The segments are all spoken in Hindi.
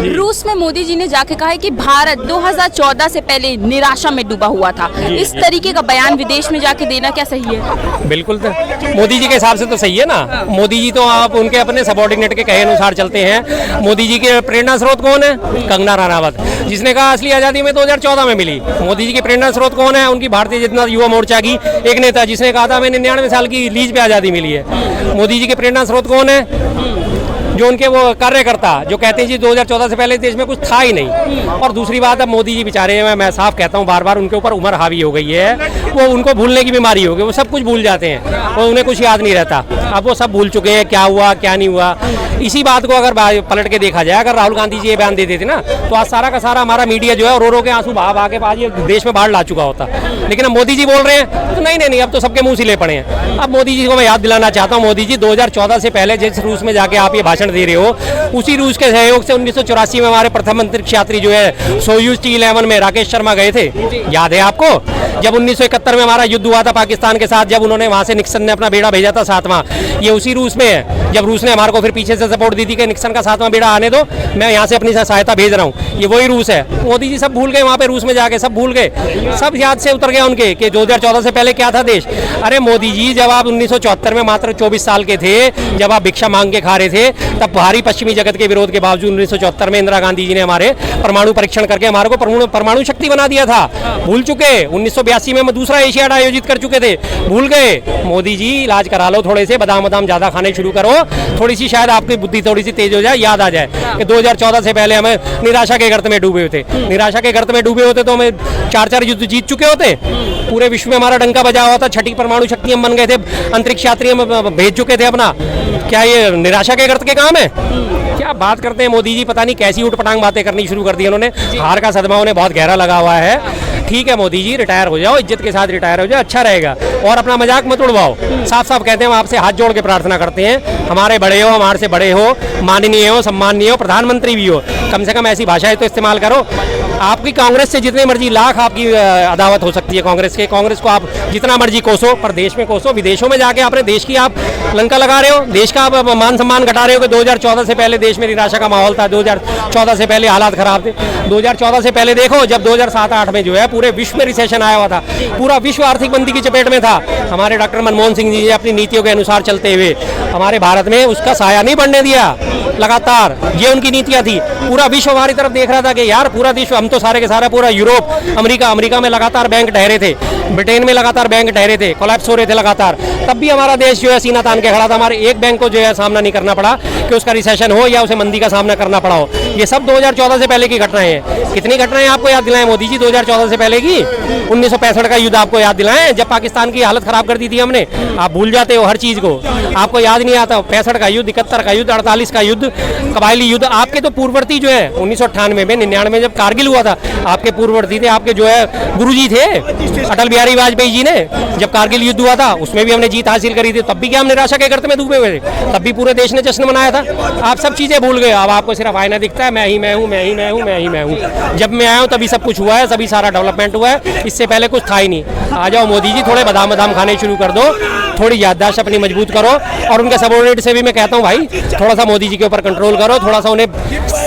रूस में मोदी जी ने जाके कहा है कि भारत 2014 से पहले निराशा में डूबा हुआ था। इस तरीके का बयान विदेश में जाके देना क्या सही है? बिल्कुल, तो मोदी जी के हिसाब से तो सही है ना। मोदी जी तो आप उनके अपने सबॉर्डिनेट के कहे अनुसार चलते हैं। मोदी जी के प्रेरणा स्रोत कौन है? कंगना रनावत, जिसने कहा असली आज़ादी में 2014 में मिली। मोदी जी की प्रेरणा स्रोत कौन है? उनकी भारतीय जनता युवा मोर्चा की एक नेता, जिसने कहा था हमें 99 साल की लीज पे आज़ादी मिली है। मोदी जी के प्रेरणा स्रोत कौन है? जो उनके वो कार्यकर्ता जो कहते हैं जी 2014 से पहले देश में कुछ था ही नहीं। और दूसरी बात, अब मोदी जी बेचारे हैं, मैं साफ कहता हूँ बार बार, उनके ऊपर उम्र हावी हो गई है। वो उनको भूलने की बीमारी हो गई, वो सब कुछ भूल जाते हैं और उन्हें कुछ याद नहीं रहता। अब वो सब भूल चुके हैं क्या हुआ क्या नहीं हुआ। इसी बात को अगर पलट के देखा जाए, अगर राहुल गांधी जी ये बयान दे देते ना, तो आज सारा का सारा हमारा मीडिया जो है रो के आंसू बहा के आज ये देश में बाढ़ ला चुका होता। लेकिन अब मोदी जी बोल रहे हैं तो नहीं, अब तो सबके मुंह सिले पड़े हैं। अब मोदी जी को मैं याद दिलाना चाहता हूँ, मोदी जी 2014 से पहले जिस रूस में जाके आप ये भाषण दे रहे हो, उसी रूस के सहयोग से 1984 में हमारे प्रथम अंतरिक्ष यात्री जो है सोयूज T11 में राकेश शर्मा गए थे। याद है आपको? जब 1971 में हमारा युद्ध हुआ था पाकिस्तान के साथ, जब उन्होंने वहां से निक्सन ने अपना बेड़ा भेजा था 7वां, ये उसी रूस में है। जब रूस ने हमारे को फिर पीछे से सपोर्ट दी थी कि निक्सन का 7वां बेड़ा आने दो, मैं यहाँ से अपनी सहायता भेज रहा हूँ, ये वही रूस है। मोदी जी सब भूल गए, वहाँ पे रूस में जाके सब भूल गए, सब याद से उतर गया उनके कि 2014 से पहले क्या था देश। अरे मोदी जी, जब आप 1974 में मात्र 24 साल के थे, जब आप भिक्षा मांग के खा रहे थे, तब भारी पश्चिमी जगत के विरोध के बावजूद 1974 में इंदिरा गांधी जी ने हमारे परमाणु परीक्षण करके हमारे को परमाणु शक्ति बना दिया था। भूल चुके? 1982 में दूसरा एशियाड आयोजित कर चुके थे, भूल गए। मोदी जी इलाज करा लो, थोड़े से बादाम ज्यादा खाने शुरू करो, थोड़ी सी शायद आपकी बुद्धि थोड़ी सी तेज हो जाए, याद आ जाए कि 2014 से पहले हमें निराशा के गर्त में डूबे हुए थे। निराशा के गर्त में डूबे होते तो हमें 4 युद्ध जीत चुके होते, पूरे विश्व में हमारा डंका बजा हुआ था, 6ठी परमाणु शक्ति हम बन गए थे, अंतरिक्ष यात्री हम भेज चुके थे अपना। क्या ये निराशा के गर्त के काम है? क्या बात करते हैं मोदी जी, पता नहीं कैसी उठपटांग बातें करनी शुरू कर दी उन्होंने। हार का सदमा उन्हें बहुत गहरा लगा हुआ है। ठीक है मोदी जी, रिटायर हो जाओ, इज्जत के साथ रिटायर हो जाओ, अच्छा रहेगा, और अपना मजाक मत उड़वाओ। साफ साफ कहते हैं, हम आपसे हाथ जोड़ के प्रार्थना करते हैं, हमारे बड़े हो, हमारे से बड़े हो, माननीय हो, सम्माननीय हो, प्रधानमंत्री भी हो, कम से कम ऐसी भाषाएं तो इस्तेमाल करो। आपकी कांग्रेस से जितने मर्जी लाख आपकी अदावत हो सकती है कांग्रेस को आप जितना मर्जी कोसो, पर देश में कोसो। विदेशों में जाके अपने देश की आप लंका लगा रहे हो, देश का आप मान सम्मान घटा रहे हो कि 2014 से पहले देश में निराशा का माहौल था, 2014 से पहले हालात खराब थे। 2014 से पहले देखो, जब 2007-8 में जो है पूरे विश्व में रिसेशन आया हुआ था, पूरा विश्व आर्थिक मंदी की चपेट में था, हमारे डॉक्टर मनमोहन सिंह जी ने अपनी नीतियों के अनुसार चलते हुए हमारे भारत में उसका साया नहीं बढ़ने दिया लगातार। ये उनकी नीतियां थी। पूरा विश्व हमारी तरफ देख रहा था कि यार पूरा विश्व, हम तो सारे के सारा पूरा यूरोप, अमेरिका में लगातार बैंक ठहरे थे, ब्रिटेन में लगातार बैंक ठहरे थे, कोलैप्स हो रहे थे लगातार, तब भी हमारा देश जो है सीना तान के खड़ा था। हमारे एक बैंक को जो है सामना नहीं करना पड़ा कि उसका रिसेशन हो या उसे मंदी का सामना करना पड़ा हो। ये सब 2014 से पहले की घटनाएं हैं। कितनी घटनाएं आपको याद दिलाएं मोदी जी 2014 से पहले की? 1965 का युद्ध आपको याद दिलाएं, जब पाकिस्तान की हालत खराब कर दी थी हमने। आप भूल जाते हो हर चीज को, आपको याद नहीं आता। 65 का युद्ध, 71 का युद्ध, 48 का युद्ध, कबायली युद्ध। आपके तो पूर्ववर्ती जो है 1998 में 99 जब कारगिल हुआ था, आपके पूर्ववर्ती थे, आपके जो है गुरुजी थे अटल बिहारी वाजपेयी जी ने, जब कारगिल युद्ध हुआ था उसमें भी हमने जीत हासिल करी थी, तब भी क्या हम निराशा के गर्त में डूबे हुए थे, तब भी पूरे देश ने जश्न मनाया था। आप सब चीजें भूल गए, अब आपको सिर्फ आईना दिखता है, मैं ही मैं हूँ। जब मैं आया हूँ तभी सब कुछ हुआ है, तभी सारा डेवलपमेंट हुआ है, इससे पहले कुछ था ही नहीं। आ जाओ मोदी जी, थोड़े बादाम खाने शुरू कर दो, थोड़ी याददाश्त अपनी मजबूत करो, और उनके सबॉर्डिनेट से भी मैं कहता हूँ भाई थोड़ा सा मोदी जी के ऊपर कंट्रोल करो, थोड़ा सा उन्हें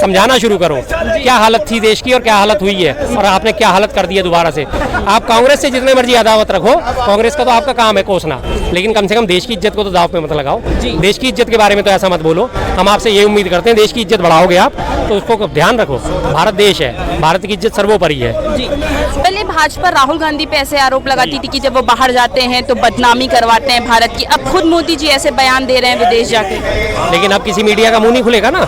समझाना शुरू करो क्या हालत थी देश की और क्या हालत हुई है, और आपने क्या हालत कर दी है दोबारा से। आप कांग्रेस से जितने मर्जी अदावत रखो, कांग्रेस का तो आपका काम है कोसना, लेकिन कम से कम देश की इज्जत को तो दाव पे मत लगाओ। देश की इज्जत के बारे में तो ऐसा मत बोलो। हम आपसे ये उम्मीद करते हैं, देश की इज्जत बढ़ाओगे आप तो उसको ध्यान रखो। भारत देश है, भारत की इज्जत सर्वोपरि है। पहले भाजपा राहुल गांधी पे ऐसे आरोप लगाती थी कि जब वो बाहर जाते हैं तो बदनामी करवाते हैं भारत की, अब खुद मोदी जी ऐसे बयान दे रहे हैं विदेश जाके। लेकिन अब किसी मीडिया का मुंह नहीं खुलेगा ना।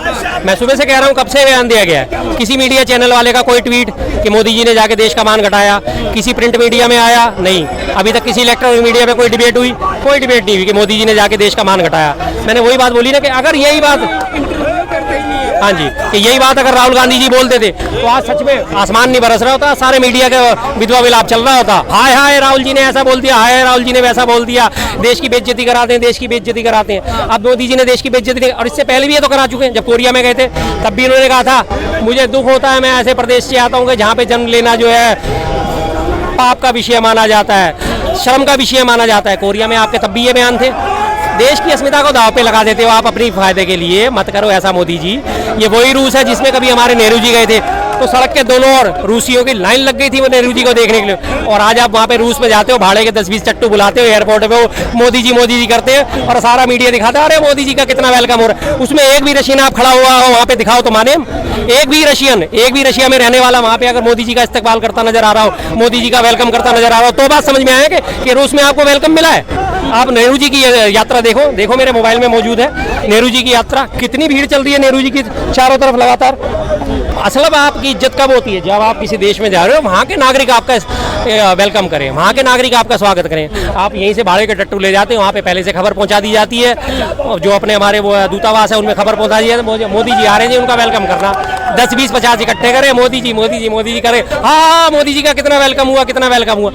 मैं सुबह से कह रहा हूँ, कब से बयान दिया गया है, किसी मीडिया चैनल वाले का कोई ट्वीट कि मोदी जी ने जाके देश का मान घटाया, किसी प्रिंट मीडिया में आया नहीं, अभी तक किसी इलेक्ट्रॉनिक मीडिया में कोई डिबेट नहीं हुई कि मोदी जी ने जाके देश का मान घटाया। मैंने वही बात बोली ना कि अगर यही बात, हाँ जी, कि यही बात अगर राहुल गांधी जी बोलते थे तो आज सच में आसमान नहीं बरस रहा होता, सारे मीडिया का विधवा विलाप चल रहा होता। हाय राहुल जी ने ऐसा बोल दिया, हाय राहुल जी ने वैसा बोल दिया, देश की बेइज्जती कराते हैं, देश की बेइज्जती कराते हैं। अब मोदी जी ने देश की बेइज्जती नहीं, और इससे पहले भी ये तो करा चुके हैं। जब कोरिया में गए थे तब भी उन्होंने कहा था, मुझे दुख होता है, मैं ऐसे प्रदेश से आता हूँ कि जहाँ पे जन्म लेना जो है पाप का विषय माना जाता है, शर्म का विषय माना जाता है। कोरिया में आपके तब भी ये बयान थे। देश की अस्मिता को दांव पे लगा देते हो आप अपनी फायदे के लिए। मत करो ऐसा मोदी जी। ये वही रूस है जिसमें कभी हमारे नेहरू जी गए थे तो सड़क के दोनों ओर रूसियों की लाइन लग गई थी वो नेहरू जी को देखने के लिए, और आज आप वहाँ पे रूस में जाते हो, भाड़े के 10-20 चट्टू बुलाते हो एयरपोर्ट पे, वो मोदी जी करते हैं और सारा मीडिया दिखाता है अरे मोदी जी का कितना वेलकम हो रहा है। उसमें एक भी रशियन आप खड़ा हुआ हो वहाँ पे दिखाओ तो माने। एक भी रशिया में रहने वाला वहाँ पे अगर मोदी जी का इस्तेकबाल करता नजर आ रहा हो, मोदी जी का वेलकम करता नजर आ रहा हो, तो बात समझ में आए कि रूस में आपको वेलकम मिला है। आप नेहरू जी की यात्रा देखो मेरे मोबाइल में मौजूद है नेहरू जी की यात्रा, कितनी भीड़ चल रही है नेहरू जी की चारों तरफ लगातार। असल में आपकी इज्जत कब होती है? जब आप किसी देश में जा रहे हो वहाँ के नागरिक आपका वेलकम करें, वहाँ के नागरिक आपका स्वागत करें। आप यहीं से भाड़े के टट्टू ले जाते हैं, वहाँ पे पहले से खबर पहुँचा दी जाती है, जो अपने हमारे वो दूतावास है उनमें खबर पहुँचा दी जाती है मोदी जी आ रहे हैं, उनका वेलकम करना। 10, 20, 50 इकट्ठे करें, मोदी जी करे, हाँ मोदी जी का कितना वेलकम हुआ।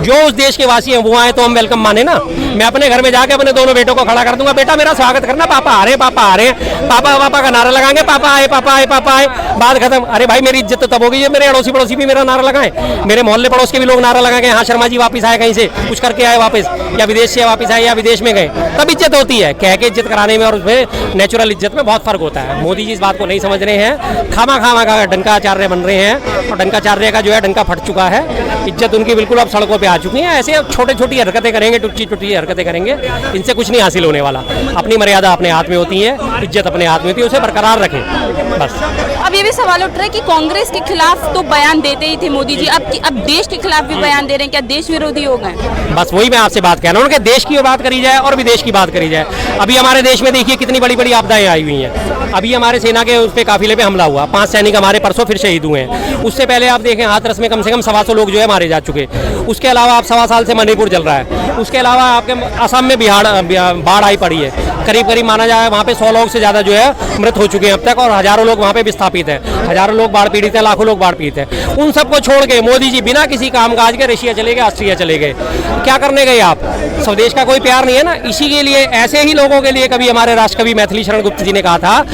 जो उस देश के वासी हैं वो आए तो हम वेलकम माने ना। मैं अपने घर में जाके अपने दोनों बेटों को खड़ा कर दूंगा, बेटा मेरा स्वागत करना, पापा आ रहे हैं, पापा का नारा लगाएंगे, पापा आए, बात खत्म। अरे भाई मेरी इज्जत तो तब होगी जब मेरे अड़ोसी पड़ोसी भी मेरा नारा लगाएं, मेरे मोहल्ले पड़ोस के भी लोग नारा लगाएंगे, हाँ शर्मा जी वापस आए कहीं से कुछ करके आए वापस, या विदेश से वापस आए या विदेश में गए, तब इज्जत होती है। कह के इज्जत कराने में और उसमें नेचुरल इज्जत में बहुत फर्क होता है। मोदी जी इस बात को नहीं समझ रहे हैं, खामा का डंकाचार्य बन रहे हैं, और डंकाचार्य का जो है डंका फट चुका है। इज्जत उनकी बिल्कुल अब सड़कों पे आ चुकी है। ऐसे अब छोटी हरकतें करेंगे, टुच्ची हरकतें करेंगे, इनसे कुछ नहीं हासिल होने वाला। अपनी मर्यादा अपने हाथ में होती है, इज्जत अपने हाथ में होती है, उसे बरकरार रखें बस। अब ये भी सवाल उठ रहा है कि कांग्रेस के खिलाफ तो बयान देते ही थे मोदी जी, अब देश के खिलाफ भी बयान दे रहे हैं, क्या देश विरोधी हो गए? बस वही मैं आपसे बात कह रहा हूँ कि देश की बात करी जाए और विदेश की बात करी जाए। अभी हमारे देश में देखिए कितनी बड़ी आपदाएं आई हुई हैं। अभी हमारे सेना के उस पे काफिले पे हमला हुआ, 5 सैनिक हमारे परसों फिर शहीद हुए हैं। उससे पहले आप देखें हाथरस में कम से कम 125 लोग जो है मारे जा चुके। उसके अलावा आप 1.25 साल से मणिपुर चल रहा है। उसके अलावा आपके असम में बाढ़ आई पड़ी है, करीब माना जाए वहाँ पे 100 लोग से ज़्यादा जो है मृत हो चुके हैं अब तक, और हजारों लोग वहाँ पे विस्थापित हैं, हजारों लोग बाढ़ पीड़ित हैं, लाखों लोग बाढ़ पीड़ित हैं। उन सबको छोड़ के मोदी जी बिना किसी कामकाज के रशिया चले गए, ऑस्ट्रिया चले गए। क्या करने गए आप? स्वदेश का कोई प्यार नहीं है ना। इसी के लिए ऐसे ही लोगों के लिए कभी हमारे राष्ट्रकवि मैथिली शरण गुप्त जी ने कहा था,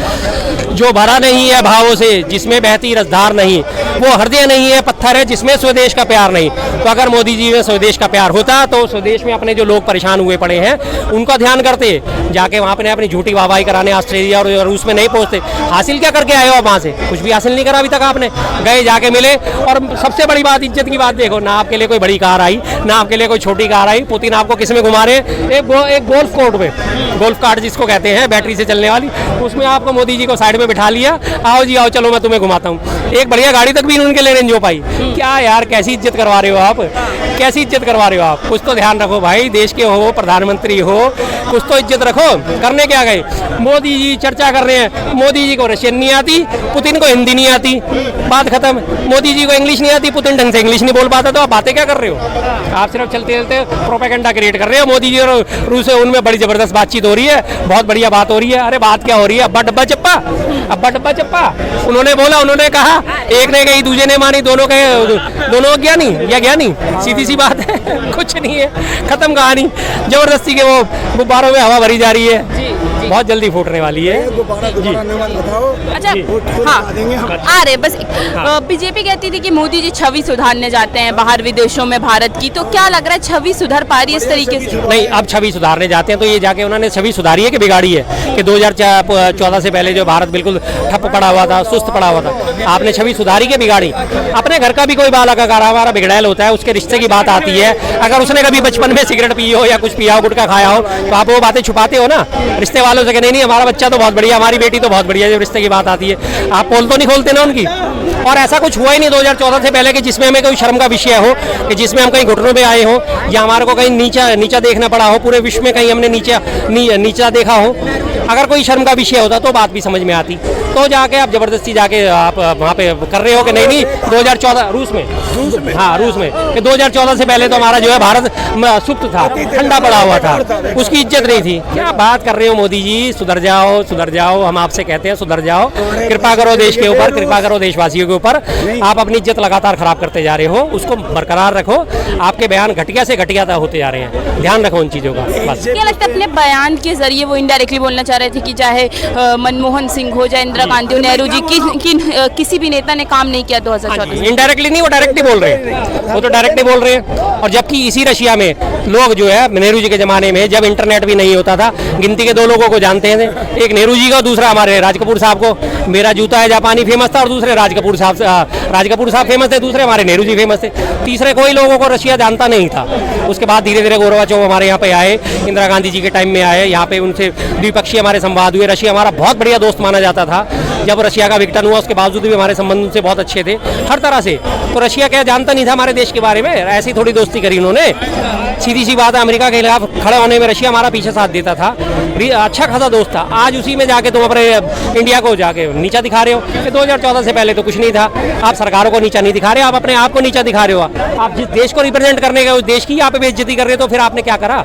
जो भरा नहीं है भावों से जिसमें बहती रसधार नहीं, वो हृदय नहीं है पत्थर है जिसमें स्वदेश का प्यार नहीं। तो अगर मोदी जी में स्वदेश का प्यार होता तो स्वदेश में अपने जो लोग परेशान हुए पड़े हैं उनका ध्यान करते, जाके वहाँ पे अपनी झूठी वाहवाही कराने ऑस्ट्रेलिया और रूस में नहीं पहुँचते। हासिल क्या करके आए हो आप वहाँ से? कुछ भी हासिल नहीं करा अभी तक आपने। गए, जाके मिले, और सबसे बड़ी बात इज्जत की बात देखो, ना आपके लिए कोई बड़ी कार आई, ना आपके लिए कोई छोटी कार आई। पुतिन आपको किस में घुमा रहे? एक गोल्फ कोर्ट में, गोल्फ कार्ट जिसको कहते हैं, बैटरी से चलने वाली, उसमें आपको मोदी जी को साइड में बिठा लिया, आओ जी आओ चलो मैं तुम्हें घुमाता हूँ। एक बढ़िया गाड़ी तक भी उनके लिए नहीं हो पाई। क्या यार, कैसी इज्जत करवा रहे हो आप, कैसी इज्जत करवा रहे हो आप? कुछ तो ध्यान रखो भाई, देश के हो, प्रधानमंत्री हो, कुछ तो इज्जत रखो। करने क्या गए? मोदी जी चर्चा कर रहे हैं, मोदी जी को रशियन नहीं आती, पुतिन को हिंदी नहीं आती, बात खत्म। मोदी जी को इंग्लिश नहीं आती, पुतिन ढंग से इंग्लिश नहीं बोल पाता, तो आप बातें क्या कर रहे हो? आप सिर्फ चलते चलते प्रोपेगेंडा क्रिएट कर रहे हो। मोदी जी और रूस है उनमें बड़ी जबरदस्त बातचीत हो रही है, बहुत बढ़िया बात हो रही है। अरे बात क्या हो रही है? अब्बा डब्बा चप्पा, अब्बा डब्बा चप्पा। उन्होंने बोला, उन्होंने कहा, एक ने कही दूसरे ने मानी, दोनों कहे, दोनों ज्ञानी या ज्ञानी, सीधी सी बात है। कुछ नहीं है, खत्म कहानी। जबरदस्ती के वो गुब्बारों में हवा भरी जा रही है, बहुत जल्दी फूटने वाली है। अच्छा हाँ आ रहे बस। बीजेपी कहती थी कि मोदी जी छवि सुधारने जाते हैं बाहर विदेशों में भारत की, तो क्या लग रहा है छवि सुधार पा रही है इस तरीके से? नहीं, अब छवि सुधारने जाते हैं तो ये जाके उन्होंने छवि सुधारी है कि बिगाड़ी है? कि 2014 से पहले जो भारत बिल्कुल ठप पड़ा हुआ था, सुस्त पड़ा हुआ था, आपने छवि सुधारी के बिगाड़ी? अपने घर का भी कोई बाल अगर हमारा बिगड़ैल होता है, उसके रिश्ते की बात आती है, अगर उसने कभी बचपन में सिगरेट पी हो या कुछ पिया हो, गुटखा खाया हो, तो आप वो बातें छुपाते हो ना रिश्ते वालों से कि नहीं हमारा बच्चा तो बहुत बढ़िया, हमारी बेटी तो बहुत बढ़िया। जब रिश्ते की बात आती है आप पोल तो नहीं खोलते ना उनकी। और ऐसा कुछ हुआ ही नहीं 2014 से पहले कि जिसमें हमें कोई शर्म का विषय हो, कि जिसमें हम कहीं घुटनों पे आए हो, या हमारे को कहीं नीचा देखना पड़ा हो, पूरे विश्व में कहीं हमने नीचा देखा हो। अगर कोई शर्म का विषय होता तो बात भी समझ में आती। तो जाके आप जबरदस्ती जाके आप वहाँ पे कर रहे हो कि नहीं 2014 रूस में, हाँ रूस में, कि 2014 से पहले तो हमारा जो है भारत सुप्त था, ठंडा पड़ा हुआ था, उसकी इज्जत नहीं थी। क्या बात कर रहे हो मोदी जी? सुधर जाओ, सुधर जाओ, हम आपसे कहते हैं सुधर जाओ। कृपा करो देश के ऊपर, कृपा करो देशवासियों के ऊपर। आप अपनी इज्जत लगातार खराब करते जा रहे हो, उसको बरकरार रखो। आपके बयान घटिया से घटिया होते जा रहे हैं, ध्यान रखो उन चीजों का बस। क्या लगता है अपने बयान के जरिए वो इनडायरेक्टली बोलना चाह रहे थे कि चाहे मनमोहन सिंह हो, चाहे इंदिरा गांधी और नेहरू जी किसी भी नेता ने काम नहीं किया 2014 में। इनडायरेक्टली नहीं, वो डायरेक्टली बोल रहे हैं, वो तो डायरेक्टली बोल रहे हैं। और जबकि इसी रशिया में लोग जो है नेहरू जी के जमाने में जब इंटरनेट भी नहीं होता था, गिनती के 2 लोगों को जानते थे, एक नेहरू जी का, दूसरा हमारे राज कपूर साहब को। मेरा जूता है जापानी फेमस था और दूसरे राज कपूर साहब फेमस थे, दूसरे हमारे नेहरू जी फेमस थे, तीसरे कोई लोगों को रशिया जानता नहीं था। उसके बाद धीरे धीरे गोरबाचोव हमारे यहाँ पे आए, इंदिरा गांधी जी के टाइम में आए, यहाँ पे उनसे द्विपक्षीय हमारे संवाद हुए। रशिया हमारा बहुत बढ़िया दोस्त माना जाता था। जब रशिया का विघटन हुआ उसके बावजूद भी हमारे संबंध उनसे बहुत अच्छे थे हर तरह से। तो रशिया क्या जानता नहीं था हमारे देश के बारे में, ऐसी थोड़ी दोस्ती करी उन्होंने। सीधी सी बात है, अमेरिका के खिलाफ खड़े होने में रशिया हमारा पीछे साथ देता था, अच्छा खासा दोस्त था। आज उसी में जाके तुम अपने इंडिया को जाके नीचा दिखा रहे हो कि 2014 से पहले तो कुछ नहीं था। आप सरकारों को नीचा नहीं दिखा रहे, आप अपने आप को नीचा दिखा रहे हो। आप जिस देश को रिप्रेजेंट करने गए उस देश की आप बेइज्जती कर रहे हो, तो फिर आपने क्या करा?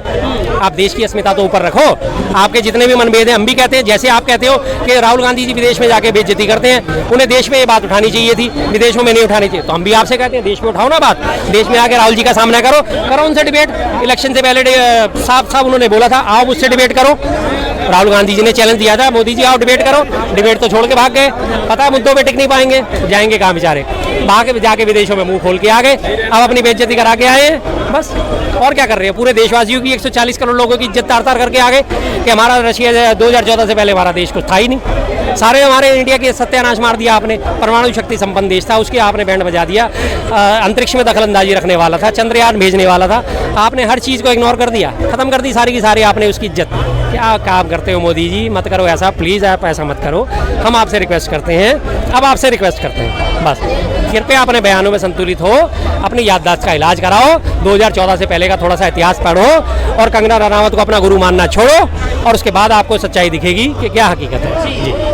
आप देश की अस्मिता तो ऊपर रखो। आपके जितने भी मनभेद हैं हम भी कहते हैं, जैसे आप कहते हो कि राहुल गांधी जी विदेश में जाके बेइज्जती करते हैं, उन्हें देश में ये बात उठानी चाहिए थी, विदेशों में नहीं उठानी चाहिए। तो हम भी आपसे कहते हैं देश में उठाओ ना बात, देश में आके राहुल जी का सामना करो उनसे डिबेट। इलेक्शन से पहले साफ उन्होंने बोला था आओ मुझसे डिबेट करो। राहुल गांधी जी ने चैलेंज दिया था, मोदी जी आओ डिबेट करो। डिबेट तो छोड़ के भाग गए, पता है मुद्दों पे टिक नहीं पाएंगे, जाएंगे कहाँ बेचारे, भाग जाके विदेशों में मुंह खोल के आ गए। अब अपनी बेइज्जती करा के आए हैं बस, और क्या कर रहे हैं? पूरे देशवासियों की 140 करोड़ लोगों की इज्जत तार करके आ गए कि हमारा रशिया 2014 से पहले हमारा देश कुछ था ही नहीं। सारे हमारे इंडिया की सत्यानाश मार दिया आपने। परमाणु शक्ति संपन्न देश था, उसके आपने बैंड बजा दिया। अंतरिक्ष में दखलंदाजी रखने वाला था, चंद्रयान भेजने वाला था, आपने हर चीज़ को इग्नोर कर दिया, खत्म कर दी सारी की सारी आपने उसकी इज्जत। क्या काम करते हो मोदी जी, मत करो ऐसा प्लीज़, आप ऐसा मत करो। हम आपसे रिक्वेस्ट करते हैं, अब आपसे रिक्वेस्ट करते हैं बस, कृपया अपने बयानों में संतुलित हो, अपनी याददाश्त का इलाज कराओ, 2014 से पहले का थोड़ा सा इतिहास पढ़ो और कंगना रनावत को अपना गुरु मानना छोड़ो, और उसके बाद आपको सच्चाई दिखेगी कि क्या हकीकत है। जी।